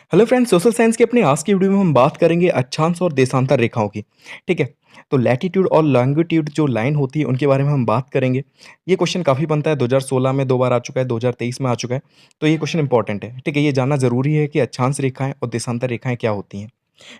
Hello friends, social science की अपनी आज की वीडियो में हम बात करेंगे अक्षांश और देशांतर रेखाओं की। ठीक है। तो लैटिट्यूड और लॉन्गिट्यूड जो लाइन होती है उनके बारे में हम बात करेंगे। ये क्वेश्चन काफ़ी बनता है, 2016 में 2 बार आ चुका है, 2023 में आ चुका है। तो ये क्वेश्चन इंपॉर्टेंट है। ठीक है, ये जानना ज़रूरी है कि अक्षांश रेखाएं और देशांतर रेखाएं क्या होती हैं।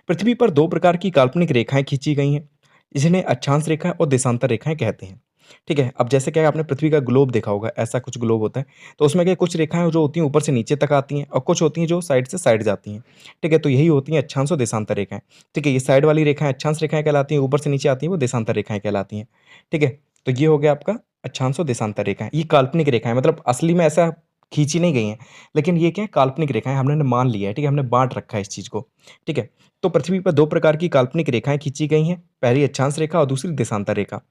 पृथ्वी पर 2 प्रकार की काल्पनिक रेखाएं खींची गई हैं, जिन्हें अक्षांश रेखा और देशांतर रेखाएं कहते हैं। ठीक है, अब जैसे क्या है, आपने पृथ्वी का ग्लोब देखा होगा, ऐसा कुछ ग्लोब होता है। तो उसमें क्या कुछ रेखाएं जो होती हैं ऊपर से नीचे तक आती हैं और कुछ होती हैं जो साइड से साइड जाती हैं। ठीक है, तो यही होती हैं अक्षांश और देशांतर रेखाएं। ठीक है, ये साइड वाली रेखाएं अक्षांश रेखाएं कहलाती हैं, ऊपर से नीचे आती हैं वो देशांतर रेखाएं कहलाती हैं। ठीक है, तो ये हो गया आपका अक्षांश और देशांतर रेखाएं। ये काल्पनिक रेखाएं, मतलब असली में ऐसा खींची नहीं गई हैं, लेकिन ये क्या है, काल्पनिक रेखाएं हमने मान लिया है। ठीक है, हमने बांट रखा है इस चीज़ को। ठीक है, तो पृथ्वी पर 2 प्रकार की काल्पनिक रेखाएँ खींची गई हैं, पहली अक्षांश रेखा और दूसरी देशांतर रेखा।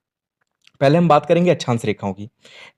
पहले हम बात करेंगे अक्षांश रेखाओं की।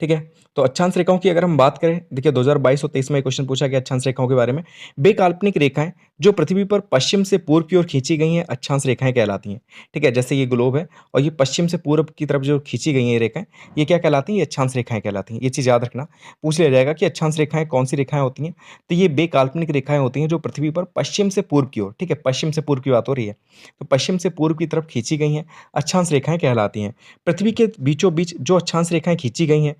ठीक है? तो अक्षांश रेखाओं की अगर हम बात करें, देखिए 2022 और 23 में ये क्वेश्चन पूछा गया अक्षांश रेखाओं के बारे में। वे काल्पनिक रेखाएँ जो पृथ्वी पर पश्चिम से पूर्व की ओर खींची गई हैं, अक्षांश रेखाएँ कहलाती हैं। ठीक है? जैसे ये ग्लोब है और ये पश्चिम से पूर्व की तरफ जो खींची गई हैं ये रेखाएँ, ये क्या कहलाती हैं? ये अक्षांश रेखाएँ कहलाती हैं। ये चीज़ याद रखना। पूछ लिया जाएगा कि अक्षांश रेखाएँ कौन-सी रेखाएँ होती हैं? तो ये वे काल्पनिक रेखाएँ होती हैं जो पृथ्वी पर पश्चिम से पूर्व की ओर, ठीक है? पश्चिम से पूर्व की बात हो रही है। तो पश्चिम से पूर्व की तरफ खींची गई हैं, अक्षांश रेखाएँ कहलाती हैं। पृथ्वी के बीचों-बीच जो अक्षांश रेखाएँ खींची गई हैं,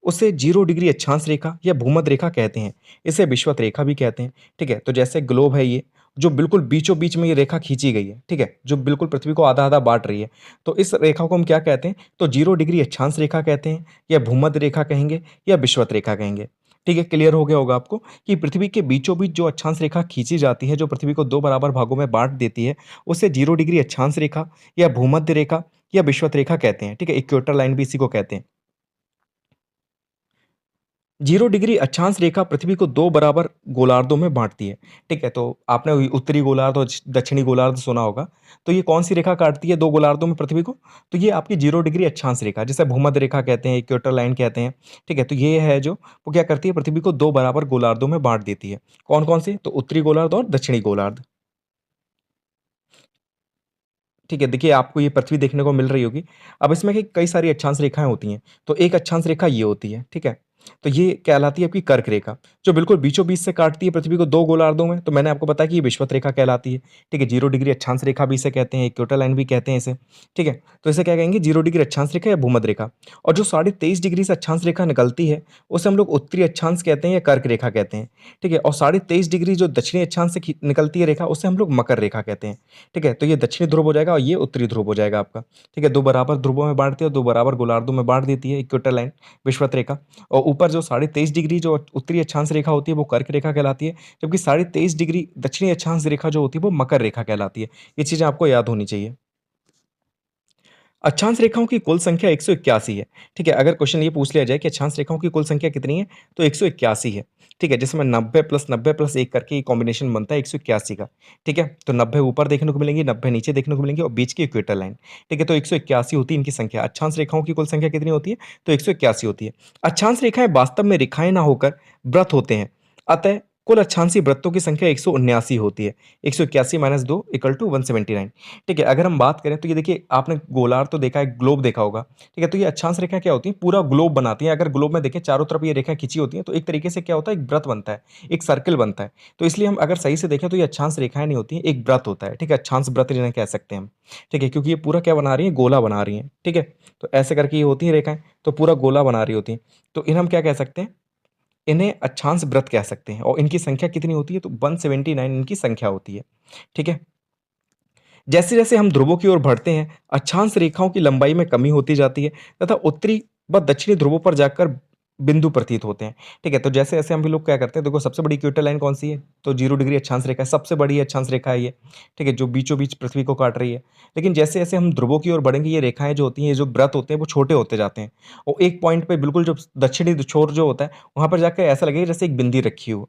उसे 0 डिग्री अक्षांश रेखा या भूमध्य रेखा कहते हैं। इसे विषुवत रेखा भी कहते हैं। ठीक है? तो जैसे ग्लोब है ये, जो बिल्कुल बीचों-बीच में ये रेखा खींची गई है। ठीक है? जो बिल्कुल पृथ्वी को आधा-आधा बाँट रही है। तो इस रेखा को हम क्या कहते हैं? तो 0 डिग्री अक्षांश रेखा कहते हैं, या भूमध्य रेखा कहेंगे, या विषुवत रेखा कहेंगे। ठीक है? क्लियर हो गया होगा आपको कि पृथ्वी के बीचों-बीच जो अक्षांश रेखा खींची जाती है, जो पृथ्वी को 2 बराबर भागों में बाँट देती है, उसे 0 डिग्री अक्षांश रेखा या भूमध्य रेखा या विषुवत रेखा कहते हैं। ठीक है? इक्वेटर लाइन भी इसी को कहते हैं। 0 डिग्री अक्षांश रेखा पृथ्वी को 2 बराबर गोलार्धों में बाँटती है। ठीक है? तो आपने उत्तरी गोलार्ध और दक्षिणी गोलार्ध सुना होगा। तो ये कौन-सी रेखा काटती है 2 गोलार्धों में पृथ्वी को? तो ये आपकी 0 डिग्री अक्षांश रेखा, जिसे भूमध्य रेखा कहते हैं, इक्वेटर लाइन कहते हैं। ठीक है? तो ये है जो वो क्या करती है, पृथ्वी को 2 बराबर गोलार्धों में बाँट देती है। कौन-कौन सी? तो उत्तरी गोलार्ध और दक्षिणी गोलार्ध। ठीक है, देखिए आपको ये पृथ्वी देखने को मिल रही होगी। अब इसमें कि कई सारी अक्षांश रेखाएँ होती हैं, तो एक अक्षांश रेखा ये होती है, ठीक है? तो ये कहलाती है आपकी कर्क रेखा, जो बिल्कुल बीचों-बीच से काटती है पृथ्वी को 2 गोलार्धों में, तो मैंने आपको बताया कि ये विषुवत रेखा कहलाती है, ठीक है? 0 डिग्री अक्षांश रेखा भी इसे कहते हैं, इक्वेटर लाइन भी कहते हैं इसे, ठीक है? तो इसे क्या कहेंगे, 0 डिग्री अक्षांश रेखा या भूमध्य रेखा। और जो 23.5 डिग्री से अक्षांश रेखा निकलती है, उसे हम लोग उत्तरी अक्षांश कहते हैं या कर्क रेखा कहते हैं, ठीक है? और 23.5 डिग्री जो दक्षिणी अक्षांश से निकलती है रेखा, उसे हम लोग मकर रेखा कहते हैं। ठीक है? तो ये दक्षिणी ध्रुव हो जाएगा और ये उत्तरी ध्रुव हो जाएगा आपका। ठीक है? 2 बराबर ध्रुवों में बाँटती है और 2 बराबर गोलार्धों में बाँट देती है इक्वेटर लाइन, विषुवत रेखा। और ऊपर जो 23.5 डिग्री जो उत्तरी अक्षांश रेखा होती है वो कर्क रेखा कहलाती है, जबकि 23.5 डिग्री दक्षिणी अक्षांश रेखा जो होती है वो मकर रेखा कहलाती है। ये चीज़ें आपको याद होनी चाहिए। अक्षांश रेखाओं की कुल संख्या 181 है। ठीक है? अगर क्वेश्चन ये पूछ लिया जाए कि अक्षांश रेखाओं की कुल संख्या कितनी है? तो 181 है। ठीक है? जिसमें 90 प्लस 1 करके ये कॉम्बिनेशन बनता है 181 का। ठीक है? तो 90 ऊपर देखने को मिलेंगी, 90 नीचे देखने को मिलेंगी और बीच की इक्वेटर लाइन। ठीक है? तो 181 होती है इनकी संख्या। अक्षांश रेखाओं की कुल संख्या कितनी होती है? तो 181 होती है। अक्षांश रेखाएँ वास्तव में रेखाएँ ना होकर वृत्त होते हैं। अतः कुल अक्षांशीय वृत्तों की संख्या 179 होती है। 181 माइनस 2 इक्वल टू 179। ठीक है, अगर हम बात करें तो ये देखिए, आपने गोलार्ध तो देखा है, ग्लोब देखा होगा। ठीक है, तो ये अक्षांश रेखाएँ क्या होती हैं, पूरा ग्लोब बनाती हैं। अगर ग्लोब में देखें चारों तरफ ये रेखाएँ खींची होती हैं, तो एक तरीके से क्या होता है, एक वृत्त बनता है, एक सर्किल बनता है। तो इसलिए हम अगर सही से देखें तो ये अक्षांश रेखाएँ नहीं होती हैं, एक वृत्त होता है। ठीक है, अक्षांश वृत्त जिन्हें कह सकते हैं हम। ठीक है, क्योंकि ये पूरा क्या बना रही हैं, गोला बना रही हैं। ठीक है, तो ऐसे करके ये होती हैं रेखाएँ, तो पूरा गोला बना रही होती हैं। तो इन्हें हम क्या कह सकते हैं, इन्हें अक्षांश वृत्त कह सकते हैं। और इनकी संख्या कितनी होती है, तो 179 इनकी संख्या होती है। ठीक है? जैसे-जैसे हम ध्रुवों की ओर बढ़ते हैं, अक्षांश रेखाओं की लंबाई में कमी होती जाती है तथा उत्तरी व दक्षिणी ध्रुवों पर जाकर बिंदु प्रतीत होते हैं। ठीक है? तो जैसे-जैसे हम भी लोग क्या करते हैं, देखो सबसे बड़ी इक्वेटर लाइन कौन-सी है? तो 0 डिग्री अक्षांश रेखा है, सबसे बड़ी अक्षांश रेखा है ये। ठीक है? जो बीचों-बीच पृथ्वी को काट रही है। लेकिन जैसे-जैसे हम ध्रुवों की ओर बढ़ेंगे, ये रेखाएँ जो होती हैं, ये जो व्रत होते हैं, वो छोटे होते जाते हैं। और एक पॉइंट पे बिल्कुल जो दक्षिणी छोर जो होता है, वहाँ पर जाके ऐसा लगेगा जैसे एक बिंदी रखी हो।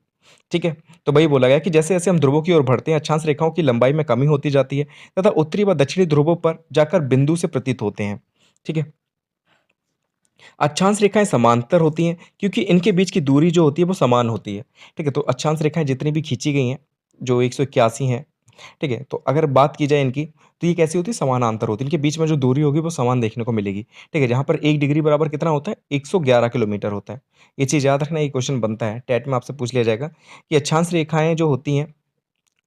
ठीक है? तो वही बोला गया कि जैसे-जैसे हम ध्रुवों की ओर बढ़ते हैं, अक्षांश रेखाओं की लंबाई में कमी होती जाती है तथा उत्तरी व दक्षिणी ध्रुवों पर जाकर बिंदु से प्रतीत होते हैं। ठीक है? अक्षांश रेखाएँ समांतर होती हैं क्योंकि इनके बीच की दूरी जो होती है वो समान होती है। ठीक है? तो अक्षांश रेखाएँ जितनी भी खींची गई हैं, जो 181 हैं, ठीक है? तो अगर बात की जाए इनकी, तो ये कैसी होती है, समानांतर होती है। इनके बीच में जो दूरी होगी वो समान देखने को मिलेगी। ठीक है? जहाँ पर 1 डिग्री बराबर कितना होता है? 111 किलोमीटर होता है। ये चीज़ याद रखना, ये क्वेश्चन बनता है, टेट में आपसे पूछ लिया जाएगा कि अक्षांश रेखाएँ जो होती हैं,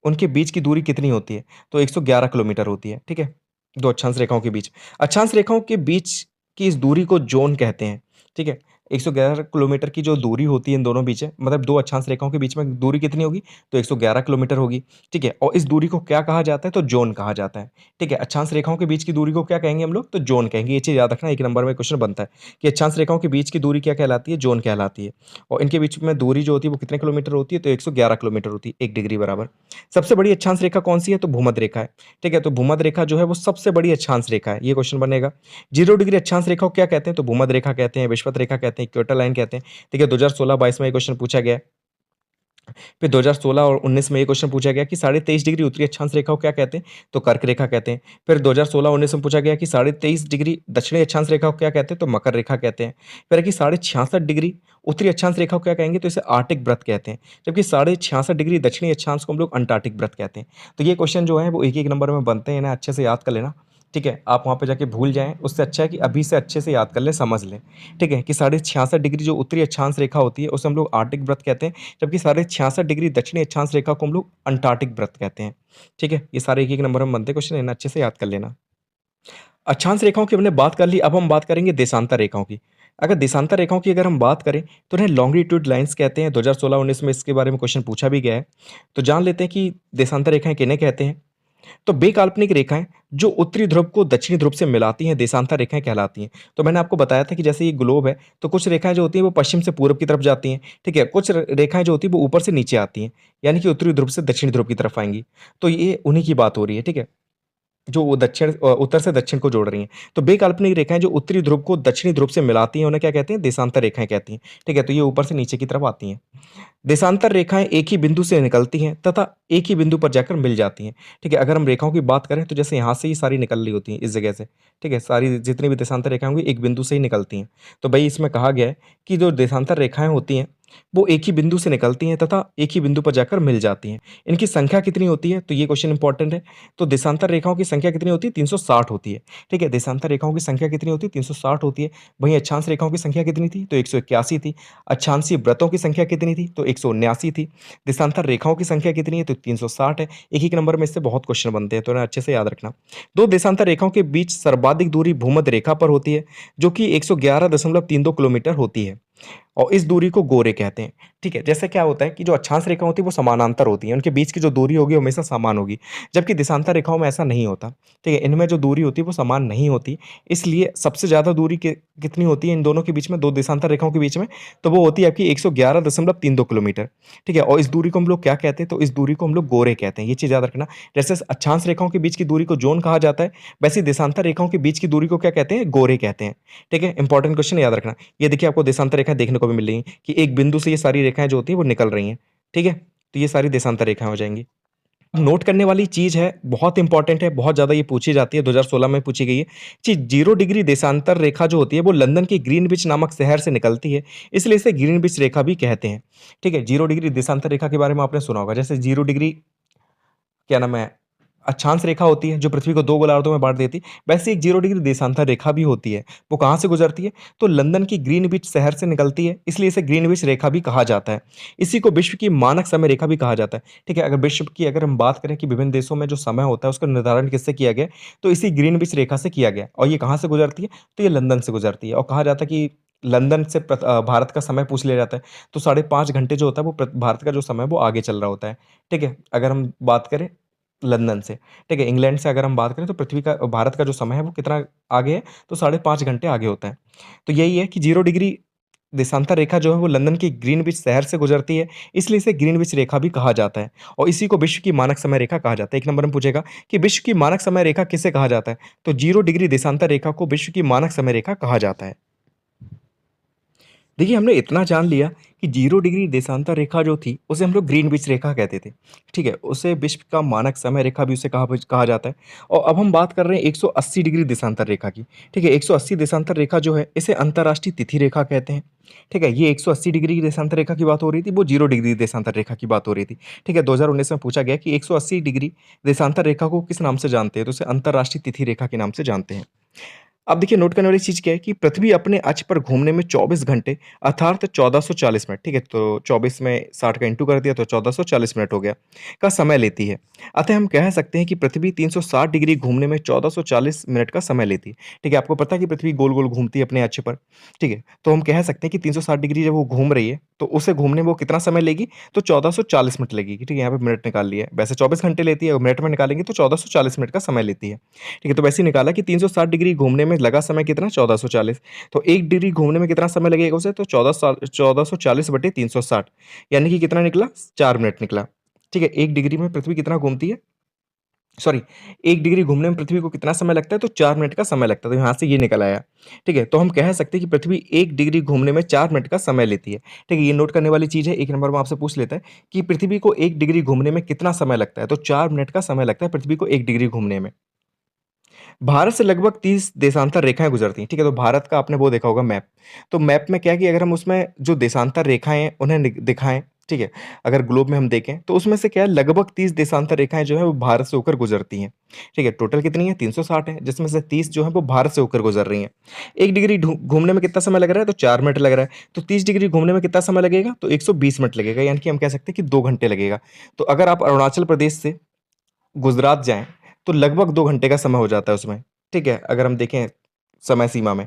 उनके बीच की दूरी कितनी होती है? तो 111 किलोमीटर होती है, ठीक है? 2 अक्षांश रेखाओं के बीच। अक्षांश रेखाओं के बीच की इस दूरी को ज़ोन कहते हैं, ठीक है? 111 किलोमीटर की जो दूरी होती है इन दोनों बीच है, मतलब 2 अक्षांश रेखाओं के बीच में दूरी कितनी होगी? तो 111 किलोमीटर होगी, ठीक है? और इस दूरी को क्या कहा जाता है? तो ज़ोन कहा जाता है, ठीक है? अक्षांश रेखाओं के बीच की दूरी को क्या कहेंगे हम लोग? तो ज़ोन कहेंगे। ये चीज़ याद रखना, 1 नंबर में क्वेश्चन बनता है कि अक्षांश रेखाओं के बीच की दूरी क्या कहलाती है? ज़ोन कहलाती है। और इनके बीच में दूरी जो होती है वो कितने किलोमीटर होती है? तो 111 किलोमीटर होती है, 1 डिग्री बराबर। सबसे बड़ी अक्षांश रेखा कौन-सी है? तो भूमध्य रेखा है, ठीक है? तो भूमध्य रेखा जो है वो सबसे बड़ी अक्षांश रेखा है, ये क्वेश्चन बनेगा। 0 डिग्री अक्षांश रेखा को क्या कहते हैं? तो भूमध्य रेखा कहते हैं, विषुवत रेखा कहते हैं, इक्वेटर लाइन कहते हैं, ठीक है? 2016-22 में ये क्वेश्चन पूछा गया है। फिर 2016 और 19 में ये क्वेश्चन पूछा गया कि 23.5 डिग्री उत्तरी अक्षांश रेखा को क्या कहते हैं? तो कर्क रेखा कहते हैं। फिर 2016-19 में पूछा गया कि 23.5 डिग्री दक्षिणी अक्षांश रेखा को क्या कहते हैं? तो मकर रेखा कहते हैं। फिर है कि 66.5 डिग्री उत्तरी अक्षांश रेखा को क्या कहेंगे? तो इसे आर्कटिक वृत्त कहते हैं। जबकि 66.5 डिग्री दक्षिणी अक्षांश को हम लोग अंटार्कटिक वृत्त कहते हैं। तो ये क्वेश्चन जो है वो एक-एक नंबर में बनते हैं, इन्हें अच्छे से याद कर लेना, ठीक है? आप वहाँ पे जाके भूल जाएँ, उससे अच्छा है कि अभी से अच्छे से याद कर लें, समझ लें, ठीक है? कि 66.5 डिग्री जो उत्तरी अक्षांश रेखा होती है, उसे हम लोग आर्कटिक वृत्त कहते हैं। जबकि 66.5 डिग्री दक्षिणी अक्षांश रेखा को हम लोग अंटार्कटिक वृत्त कहते हैं, ठीक है? ये सारे एक-एक नंबर में बनते हैं क्वेश्चन, इन्हें अच्छे से याद कर लेना। अक्षांश रेखाओं की हमने बात कर ली, अब हम बात करेंगे देशांतर रेखाओं की। अगर देशांतर रेखाओं की अगर हम बात करें, तो उन्हें लॉन्गिट्यूड लाइन्स कहते हैं। 2016-19 में इसके बारे में क्वेश्चन पूछा भी गया है। तो जान लेते हैं कि देशांतर रेखाएँ किन्हें कहते हैं। तो बेकाल्पनिक रेखाएँ जो उत्तरी ध्रुव को दक्षिणी ध्रुव से मिलाती हैं, देशांतर रेखाएँ कहलाती हैं। तो मैंने आपको बताया था कि जैसे ये ग्लोब है, तो कुछ रेखाएँ जो होती हैं वो पश्चिम से पूरब की तरफ जाती हैं, ठीक है? कुछ र रेखाएँ जो होती हैं वो ऊपर से नीचे आती हैं, यानी कि उत्तरी ध्रुव से दक्षिणी ध्रुव की तरफ आएँगी। तो ये उन्हीं की बात हो रही है, ठीक है? जो वो उत्तर से दक्षिण को जोड़ रही हैं। तो बेकाल्पनिक रेखाएँ जो उत्तरी ध्रुव को दक्षिणी ध्रुव से मिलाती हैं, उन्हें क्या कहते हैं? देशांतर रेखाएँ कहती हैं, ठीक है? तो ये ऊपर से नीचे की तरफ आती हैं। देशांतर रेखाएँ एक ही बिंदु से निकलती हैं तथा एक ही बिंदु पर जाकर मिल जाती हैं, ठीक है? अगर हम रेखाओं की बात करें तो जैसे यहाँ से ही सारी निकल रही होती हैं इस जगह से, ठीक है? सारी जितनी भी देशांतर रेखाएँ होंगी एक बिंदु से ही निकलती हैं। तो भई इसमें कहा गया है कि जो देशांतर रेखाएँ होती हैं, वो एक ही बिंदु से निकलती हैं तथा एक ही बिंदु पर जाकर मिल जाती हैं। इनकी संख्या कितनी होती है? तो ये क्वेश्चन इंपॉर्टेंट है। तो देशांतर रेखाओं की संख्या कितनी होती है? 360 होती है, ठीक है? देशांतर रेखाओं की संख्या कितनी होती है? 360 होती है। वहीं अक्षांश रेखाओं की संख्या कितनी थी? तो 181 थी। अक्षांशीय व्रतों की संख्या कितनी थी? तो 179 थी। देशांतर रेखाओं की संख्या कितनी है? तो 360 है। एक-एक नंबर में इससे बहुत क्वेश्चन बनते हैं, तो इन्हें अच्छे से याद रखना। 2 देशांतर रेखाओं के बीच सर्वाधिक दूरी भूमध्य रेखा पर होती है, जो कि 111.32 किलोमीटर होती है। और इस दूरी को गोरे कहते हैं, ठीक है? जैसे क्या होता है कि जो अक्षांश रेखा होती है वो समानांतर होती हैं, उनके बीच की जो दूरी होगी वो हमेशा समान होगी, जबकि देशांतर रेखाओं में ऐसा नहीं होता, ठीक है? इनमें जो दूरी होती है वो समान नहीं होती, इसलिए सबसे ज़्यादा दूरी कितनी होती है इन दोनों के बीच में, 2 देशांतर रेखाओं के बीच में? तो वो होती है आपकी 111.32 किलोमीटर, ठीक है? और इस दूरी को हम लोग क्या कहते हैं? तो इस दूरी को हम लोग गोरे कहते हैं, ये चीज़ याद रखना। जैसे अक्षांश रेखाओं के बीच की दूरी को ज़ोन कहा जाता है, वैसे ही देशांतर रेखाओं के बीच की दूरी को क्या कहते हैं? गोरे कहते हैं, ठीक है? इंपॉर्टेंट क्वेश्चन याद रखना। ये देखिए आपको देशांतर रेखाएँ देखने को भी मिल रही हैं कि एक बिंदु से ये सारी रेखाएँ जो होती हैं वो निकल रही हैं, ठीक है? तो ये सारी देशांतर रेखाएँ हो जाएँगी। नोट करने वाली चीज़ है, बहुत इंपॉर्टेंट है, बहुत ज़्यादा ये पूछी जाती है, 2016 में पूछी गई है कि 0 डिग्री देशांतर रेखा जो होती है वो लंदन के ग्रीनविच नामक शहर से निकलती है, इसलिए इसे ग्रीनविच रेखा भी कहते हैं, ठीक है? 0 डिग्री देशांतर रेखा के बारे में आपने सुना होगा, जैसे 0 डिग्री क्या नाम है, अक्षांश रेखा होती है जो पृथ्वी को 2 गोलार्धों में बाँट देती है, वैसे एक 0 डिग्री देशांतर रेखा भी होती है। वो कहाँ से गुजरती है? तो लंदन की ग्रीनविच शहर से निकलती है, इसलिए इसे ग्रीनविच रेखा भी कहा जाता है। इसी को विश्व की मानक समय रेखा भी कहा जाता है, ठीक है? अगर विश्व की अगर हम बात करें कि विभिन्न देशों में जो समय होता है उसका निर्धारण किससे किया गया है? तो इसी ग्रीनविच रेखा से किया गया और ये कहाँ से गुजरती है? तो ये लंदन से गुजरती है और कहा जाता है कि लंदन से भारत का समय पूछ लिया जाता है, तो साढ़े 5 घंटे जो होता है वो भारत का जो समय है वो आगे चल रहा होता है, ठीक है? अगर हम बात करें लंदन से, ठीक है? इंग्लैंड से अगर हम बात करें तो भारत का जो समय है वो कितना आगे है, तो साढ़े 5 घंटे आगे होता है। तो यही है कि 0 डिग्री देशांतर रेखा जो है वो लंदन के ग्रीनविच शहर से गुजरती है, इसलिए इसे ग्रीनविच रेखा भी कहा जाता है और इसी को विश्व की मानक समय रेखा कहा जाता है। 1 नंबर में पूछेगा कि विश्व की मानक समय रेखा किसे कहा जाता है? तो 0 डिग्री देशांतर रेखा को विश्व की मानक समय रेखा कहा जाता है। देखिए, हमने इतना जान लिया कि 0 डिग्री देशांतर रेखा जो थी, उसे हम लोग ग्रीनविच रेखा कहते थे, ठीक है? उसे विश्व का मानक समय रेखा भी उसे कहा जाता है और अब हम बात कर रहे हैं 180 डिग्री देशांतर रेखा की, ठीक है? 180 देशांतर रेखा जो है, इसे अंतर्राष्ट्रीय तिथि रेखा कहते हैं, ठीक है? ये 180 डिग्री की देशांतर रेखा की बात हो रही थी, वो 0 डिग्री देशांतर रेखा की बात हो रही थी, ठीक है? 2019 में पूछा गया कि 180 डिग्री देशांतर रेखा को किस नाम से जानते हैं? तो उसे अंतर्राष्ट्रीय तिथि रेखा के नाम से जानते हैं। अब देखिए नोट करने वाली चीज़ क्या है कि पृथ्वी अपने अक्ष पर घूमने में 24 घंटे अर्थात 1440 मिनट, ठीक है? तो 24 में 60 का इंटू कर दिया तो 1440 मिनट हो गया, का समय लेती है। अतः हम कह सकते हैं कि पृथ्वी 360 डिग्री घूमने में 1440 मिनट का समय लेती है, ठीक है? आपको पता है कि पृथ्वी गोल-गोल घूमती है अपने अक्ष पर, ठीक है? तो हम कह सकते हैं कि 360 डिग्री जब वो घूम रही है, तो उसे घूमने में वो कितना समय लेगी? तो 1440 मिनट लगेगी, ठीक है? यहाँ पे मिनट निकाल लिया है। वैसे 24 घंटे लेती है और मिनट में निकालेंगे तो 1440 मिनट का समय लेती है। ठीक है, तो वैसे ही निकाला कि 360 डिग्री घूमने में लगा समय कितना 1440 तो 1 डिग्री घूमने में कितना समय लगेगा उसे तो 1440 बटे 360 यानी कि कितना निकला 4 मिनट निकला। ठीक है, 1 डिग्री में पृथ्वी कितना घूमती है? सॉरी 1 डिग्री घूमने में पृथ्वी को कितना समय लगता है? तो 4 मिनट का समय लगता है, तो यहाँ से ये निकल आया। ठीक है, तो हम कह सकते हैं कि पृथ्वी 1 डिग्री घूमने में 4 मिनट का समय लेती है। ठीक है, ये नोट करने वाली चीज़ है, 1 नंबर में आपसे पूछ लेता है कि पृथ्वी को 1 डिग्री घूमने में कितना समय लगता है? तो 4 मिनट का समय लगता है पृथ्वी को 1 डिग्री घूमने में। भारत से लगभग 30 देशांतर रेखाएँ गुज़रती हैं, ठीक है? तो भारत का आपने वो देखा होगा मैप। तो मैप में क्या है कि अगर हम उसमें जो देशांतर रेखाएँ हैं, उन्हें दिखाएँ, ठीक है? अगर ग्लोब में हम देखें, तो उसमें से क्या है लगभग 30 देशांतर रेखाएँ जो हैं वो भारत से होकर गुज़रती हैं, ठीक है? टोटल कितनी है? 360 है, जिसमें से 30 जो हैं वो भारत से होकर गुज़र रही हैं। 1 डिग्री घूमने में कितना समय लग रहा है? तो 4 मिनट लग रहा है। तो 30 डिग्री घूमने में कितना समय लगेगा? तो 120 मिनट लगेगा, यानी कि हम कह सकते हैं कि 2 घंटे लगेगा। तो अगर आप अरुणाचल प्रदेश से गुजरात जाएँ, तो लगभग 2 घंटे का समय हो जाता है उसमें, ठीक है? अगर हम देखें समय सीमा में।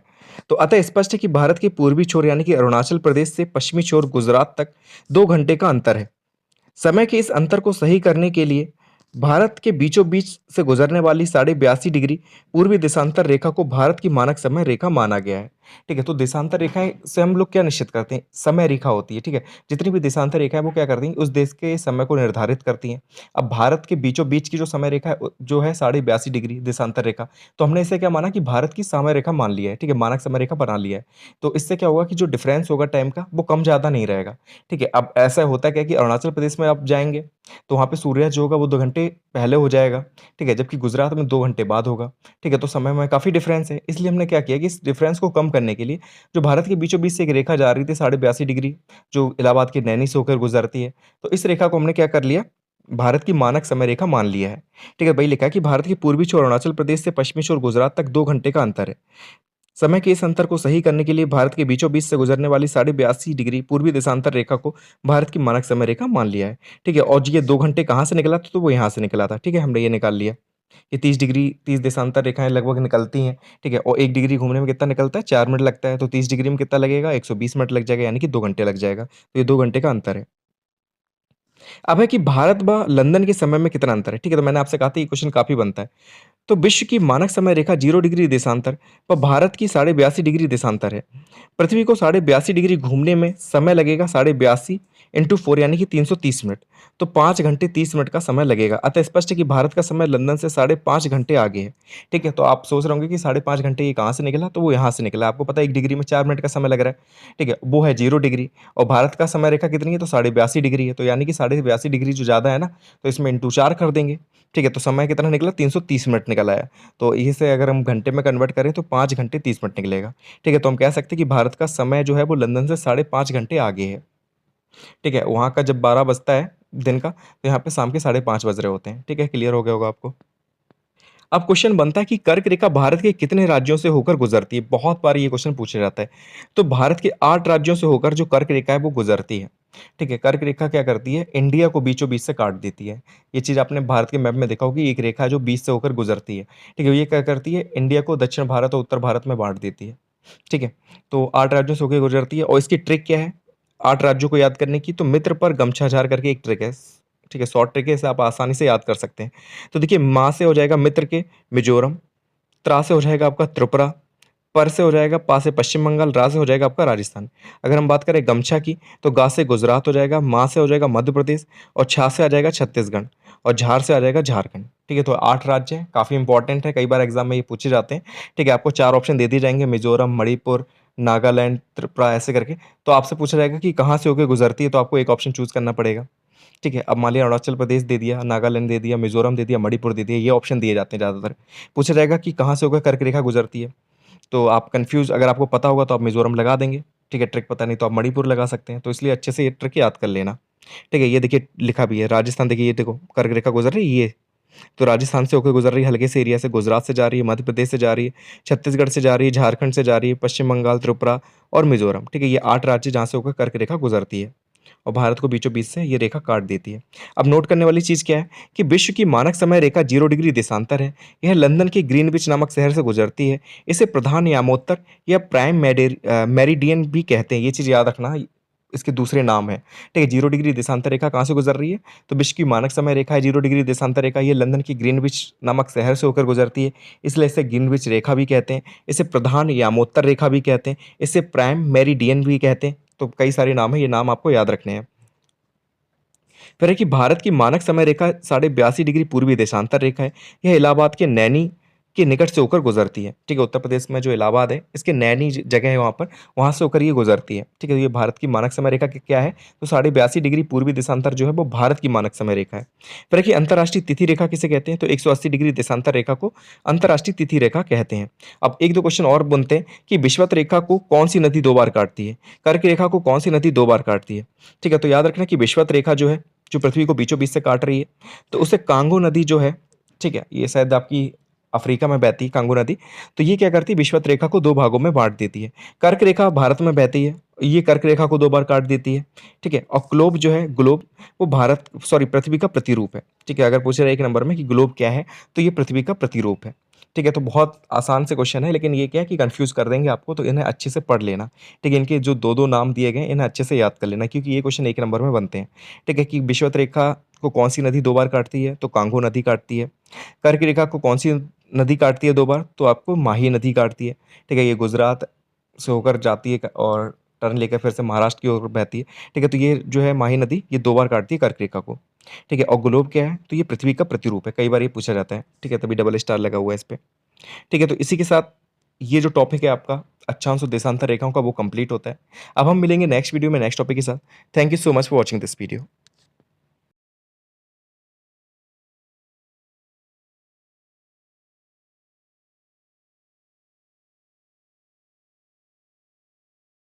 तो अतः स्पष्ट है कि भारत के पूर्वी छोर यानी कि अरुणाचल प्रदेश से पश्चिमी छोर गुजरात तक 2 घंटे का अंतर है। समय के इस अंतर को सही करने के लिए भारत के बीचों-बीच से गुजरने वाली 82.5 डिग्री पूर्वी देशांतर रेखा को भारत की मानक समय रेखा माना गया है। ठीक है, तो देशांतर रेखाएँ से हम लोग क्या निश्चित करते हैं? समय रेखा होती है, ठीक है? जितनी भी देशांतर रेखाएँ वो क्या करती हैं? उस देश के समय को निर्धारित करती हैं। अब भारत के बीचों-बीच की जो समय रेखा है जो है 82.5 डिग्री देशांतर रेखा, तो हमने इसे क्या माना कि भारत की समय रेखा मान लिया है, ठीक है? मानक समय रेखा बना लिया है। तो इससे क्या होगा कि जो डिफरेंस होगा टाइम का, वो कम ज़्यादा नहीं रहेगा, ठीक है? अब ऐसा होता क्या है कि अरुणाचल प्रदेश में आप जाएँगे तो वहाँ पे सूर्यास्त जो होगा वो 2 घंटे पहले हो जाएगा, ठीक है? जबकि गुजरात में 2 घंटे बाद होगा, ठीक है? तो समय में काफ़ी डिफ़रेंस है, इसलिए हमने क्या किया कि इस डिफ़रेंस को कम करने के लिए जो भारत के बीचों-बीच से एक रेखा जा रही थी 82.5 डिग्री, जो इलाहाबाद के नैनी से होकर गुज़रती है, तो इस रेखा को हमने क्या कर लिया, भारत की मानक समय रेखा मान लिया है, ठीक है? वही लिखा है कि भारत के पूर्वी छोर अरुणाचल प्रदेश से पश्चिमी छोर गुजरात तक 2 घंटे का अंतर है। समय के इस अंतर को सही करने के लिए भारत के बीचों-बीच से गुजरने वाली 82.5 डिग्री पूर्वी देशांतर रेखा को भारत की मानक समय रेखा मान लिया है। ठीक है? और ये 2 घंटे कहाँ से निकला था? तो वो यहाँ से निकला था। ठीक है? हमने ये निकाल लिया। ये 30 देशांतर रेखाएँ लगभग निकलती हैं। ठीक है? और 1 डिग्री घूमने में कितना निकलता है? 4 मिनट लगता है। तो 30 डिग्री में कितना लगेगा? 120 मिनट लग जाएगा यानी कि 2 घंटे लग जाएगा। तो ये 2 घंटे का अंतर है। अब है कि भारत व लंदन के समय में कितना अंतर है? ठीक है? तो मैंने आपसे कहा था ये क्वेश्चन काफ़ी बनता है। तो विश्व की मानक समय रेखा 0 डिग्री देशांतर व भारत की 82.5 डिग्री देशांतर है। पृथ्वी को 82.5 डिग्री घूमने में समय लगेगा 82 इंटू 4 यानी कि 330 मिनट। तो 5 घंटे 30 मिनट का समय लगेगा। अतः स्पष्ट है कि भारत का समय लंदन से 5.5 घंटे आगे है। ठीक है? तो आप सोच रहे होंगे कि 5.5 घंटे ये कहाँ से निकला? तो वो यहाँ से निकला। आपको पता है 1 डिग्री में 4 मिनट का समय लग रहा है। ठीक है? वो है 0 डिग्री और भारत का समय रेखा कितनी है? तो 82.5 डिग्री है। तो यानी कि 82.5 डिग्री जो ज़्यादा है ना, तो इसमें इंटू 4 कर देंगे। ठीक है? तो समय कितना निकला? 330 मिनट निकल आया। तो इसे अगर हम घंटे में कन्वर्ट करें तो 5 घंटे 30 मिनट निकलेगा। ठीक है? तो हम कह सकते हैं कि भारत का समय जो है वो लंदन से 5.5 घंटे आगे है। ठीक है? वहाँ का जब 12 बजता है दिन का, तो यहाँ पे शाम के 5:30 बज रहे होते हैं। ठीक है? क्लियर हो गया होगा आपको। अब क्वेश्चन बनता है कि कर्क रेखा भारत के कितने राज्यों से होकर गुजरती है? बहुत बार ये क्वेश्चन पूछा जाता है। तो भारत के 8 राज्यों से होकर जो कर्क रेखा है वो गुजरती है। ठीक है? कर्क रेखा क्या करती है? इंडिया को बीचों-बीच से काट देती है। ये चीज़ आपने भारत के मैप में देखा होगा कि एक रेखा है जो बीच से होकर गुजरती है। ठीक है? ये क्या करती है? इंडिया को दक्षिण भारत और उत्तर भारत में बाँट देती है। ठीक है? तो 8 राज्यों से होके गुजरती है और इसकी ट्रिक क्या है? 8 राज्यों को याद करने की तो मित्र पर गमछा झार करके एक ट्रिक है। ठीक है? शॉर्ट ट्रिक है, इसे आप आसानी से याद कर सकते हैं। तो देखिए माँ से हो जाएगा मित्र के मिज़ोरम, त्रा से हो जाएगा आपका त्रिपुरा, पर से हो जाएगा, पा से पश्चिम बंगाल, रा से हो जाएगा आपका राजस्थान। अगर हम बात करें गमछा की तो गा से गुजरात हो जाएगा, मा से हो जाएगा मध्य प्रदेश और छा से आ जाएगा छत्तीसगढ़ और झार से आ जाएगा झारखंड। ठीक है? तो 8 राज्य हैं, काफ़ी इंपॉर्टेंट है, कई बार एग्ज़ाम में ये पूछे जाते हैं। ठीक है? आपको 4 ऑप्शन दे दिए जाएँगे मिज़ोरम, मणिपुर, नागालैंड, त्रिपुरा ऐसे करके। तो आपसे पूछा जाएगा कि कहाँ से होके गुज़रती है, तो आपको एक ऑप्शन चूज़ करना पड़ेगा। ठीक है? अब मान लिया अरुणाचल प्रदेश दे दिया, नागालैंड दे दिया, मिज़ोरम दे दिया, मणिपुर दे दिया, ये ऑप्शन दिए जाते हैं ज़्यादातर। पूछा जाएगा कि कहाँ से होकर कर्क रेखा गुज़रती है, तो आप कन्फ्यूज़ अगर आपको पता होगा तो आप मिज़ोरम लगा देंगे, ठीक है? ट्रिक पता नहीं तो आप मणिपुर लगा सकते हैं, तो इसलिए अच्छे से ये ट्रिक याद कर लेना। ठीक है? ये देखिए लिखा भी है, राजस्थान देखिए ये देखो कर्क रेखा गुज़र रही है ये, तो राजस्थान से होकर गुज़र रही है, हल्के से एरिया से, गुजरात से जा रही है, मध्य प्रदेश से जा रही है, छत्तीसगढ़ से जा रही है, झारखंड से जा रही है, पश्चिम बंगाल, त्रिपुरा और मिज़ोरम, ठीक है? ये 8 राज्य जहाँ से होकर कर्क रेखा गुज़रती है और भारत को बीचों-बीच से ये रेखा काट देती है। अब नोट करने वाली चीज़ क्या है कि विश्व की मानक समय रेखा 0 डिग्री देशांतर है। यह लंदन के ग्रीनविच नामक शहर से गुजरती है। इसे प्रधान यामोत्तर या प्राइम मेरिडियन भी कहते हैं। ये चीज़ याद रखना, इसके दूसरे नाम हैं। ठीक है, 0 डिग्री देशांतर रेखा कहाँ से गुजर रही है? तो विश्व की मानक समय रेखा है 0 डिग्री देशांतर रेखा, ये लंदन की ग्रीनविच नामक शहर से होकर गुजरती है, इसलिए इसे ग्रीनविच रेखा भी कहते हैं। इसे प्रधान यामोत्तर रेखा भी कहते हैं, इसे प्राइम मेरिडियन भी कहते हैं। तो कई सारे नाम हैं, ये नाम आपको याद रखने हैं। फिर है कि भारत की मानक समय रेखा 82.5 डिग्री पूर्वी देशांतर रेखा है। यह इलाहाबाद के नैनी के निकट से होकर गुजरती है। ठीक है, उत्तर प्रदेश में जो इलाहाबाद है, इसके नैनी जगह है वहाँ पर, वहाँ से होकर ये गुजरती है। ठीक है, ये भारत की मानक समय रेखा क्या है? तो 82.5 डिग्री पूर्वी देशांतर जो है वो भारत की मानक समय रेखा है। फिर है कि अंतर्राष्ट्रीय तिथि रेखा किसे कहते हैं? तो 180 डिग्री देशांतर रेखा को अंतर्राष्ट्रीय तिथि रेखा कहते हैं। अब 1-2 क्वेश्चन और बनते हैं कि विषुवत रेखा को कौन सी नदी 2 बार काटती है? कर्क रेखा को कौन सी नदी 2 बार काटती है? ठीक है, तो याद रखना कि विषुवत रेखा जो है, जो पृथ्वी को बीचों-बीच से काट रही है, तो उसे कांगो नदी जो है, ठीक है, ये शायद आपकी अफ्रीका में बहती है कांगो नदी, तो ये क्या करती है विषुवत रेखा को 2 भागों में बाँट देती है। कर्क रेखा भारत में बहती है, ये कर्क रेखा को 2 बार काट देती है, ठीक है? और ग्लोब वो पृथ्वी का प्रतिरूप है, ठीक है? अगर पूछा जाए 1 नंबर में कि ग्लोब क्या है, तो ये पृथ्वी का प्रतिरूप है, ठीक है? तो बहुत आसान से क्वेश्चन है, लेकिन ये क्या है कि कन्फ्यूज़ कर देंगे आपको, तो इन्हें अच्छे से पढ़ लेना, ठीक है? इनके जो 2-2 नाम दिए गए हैं, इन्हें अच्छे से याद कर लेना क्योंकि ये क्वेश्चन 1 नंबर में बनते हैं, ठीक है? कि विषुवत रेखा को कौन-सी नदी 2 बार काटती है? तो कांगो नदी काटती है। कर्क रेखा को कौन-सी नदी काटती है 2 बार? तो आपको माही नदी काटती है, ठीक है? ये गुजरात से होकर जाती है और टर्न लेकर फिर से महाराष्ट्र की ओर बहती है, ठीक है? तो ये जो है माही नदी, ये 2 बार काटती है कर्क रेखा को, ठीक है? और ग्लोब क्या है? तो ये पृथ्वी का प्रतिरूप है, कई बार ये पूछा जाता है, ठीक है? तभी डबल स्टार लगा हुआ है इस पे, ठीक है? तो इसी के साथ ये जो टॉपिक है आपका अक्षांश और देशांतर रेखाओं का, वो कंप्लीट होता है। अब हम मिलेंगे नेक्स्ट वीडियो में नेक्स्ट टॉपिक के साथ। Thank you so much for watching this video.